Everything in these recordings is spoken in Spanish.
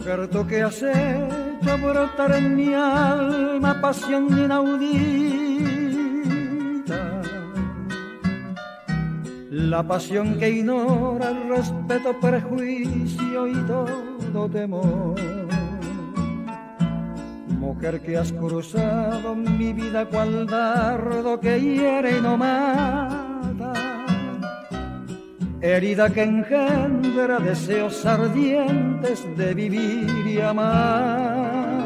Mujer, tú que has hecho brotar en mi alma pasión inaudita, la pasión que ignora el respeto, prejuicio y todo temor. Mujer, que has cruzado mi vida cual dardo que hiere y no mata, herida que engendra deseos ardientes de vivir y amar.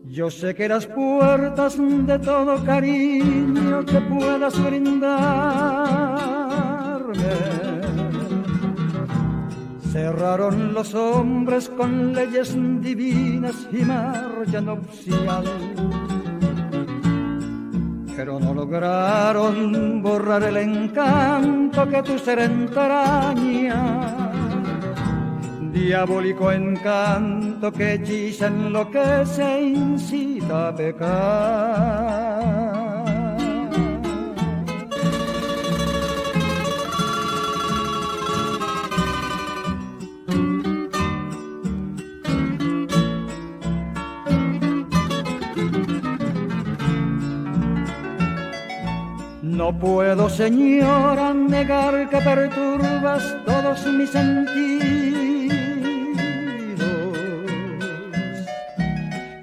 Yo sé que las puertas de todo cariño que puedas brindarme cerraron los hombres con leyes divinas y marcha nupcial, pero no lograron borrar el encanto que tu ser entraña, diabólico encanto que hechiza, enloquece e incita a pecar. No puedo, señora, negar que perturbas todos mis sentidos,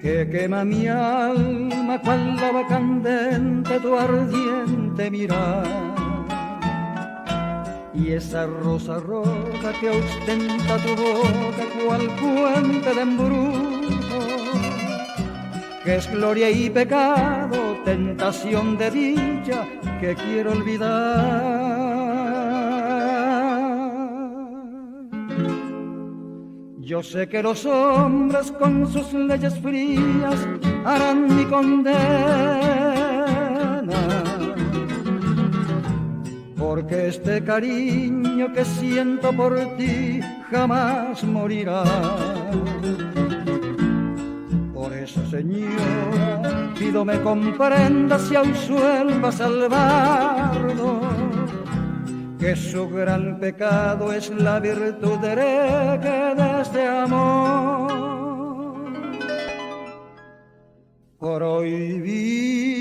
que quema mi alma cual lava candente tu ardiente mirar. Y esa rosa roja que ostenta tu boca cual puente de embrujo, que es gloria y pecado, tentación de dicha que quiero olvidar. Yo sé que los hombres con sus leyes frías harán mi condena, porque este cariño que siento por ti jamás morirá. Por eso, señora, pido me comprendas y aún suelvas al bardo, que su gran pecado es la virtud hereje de este amor prohibido.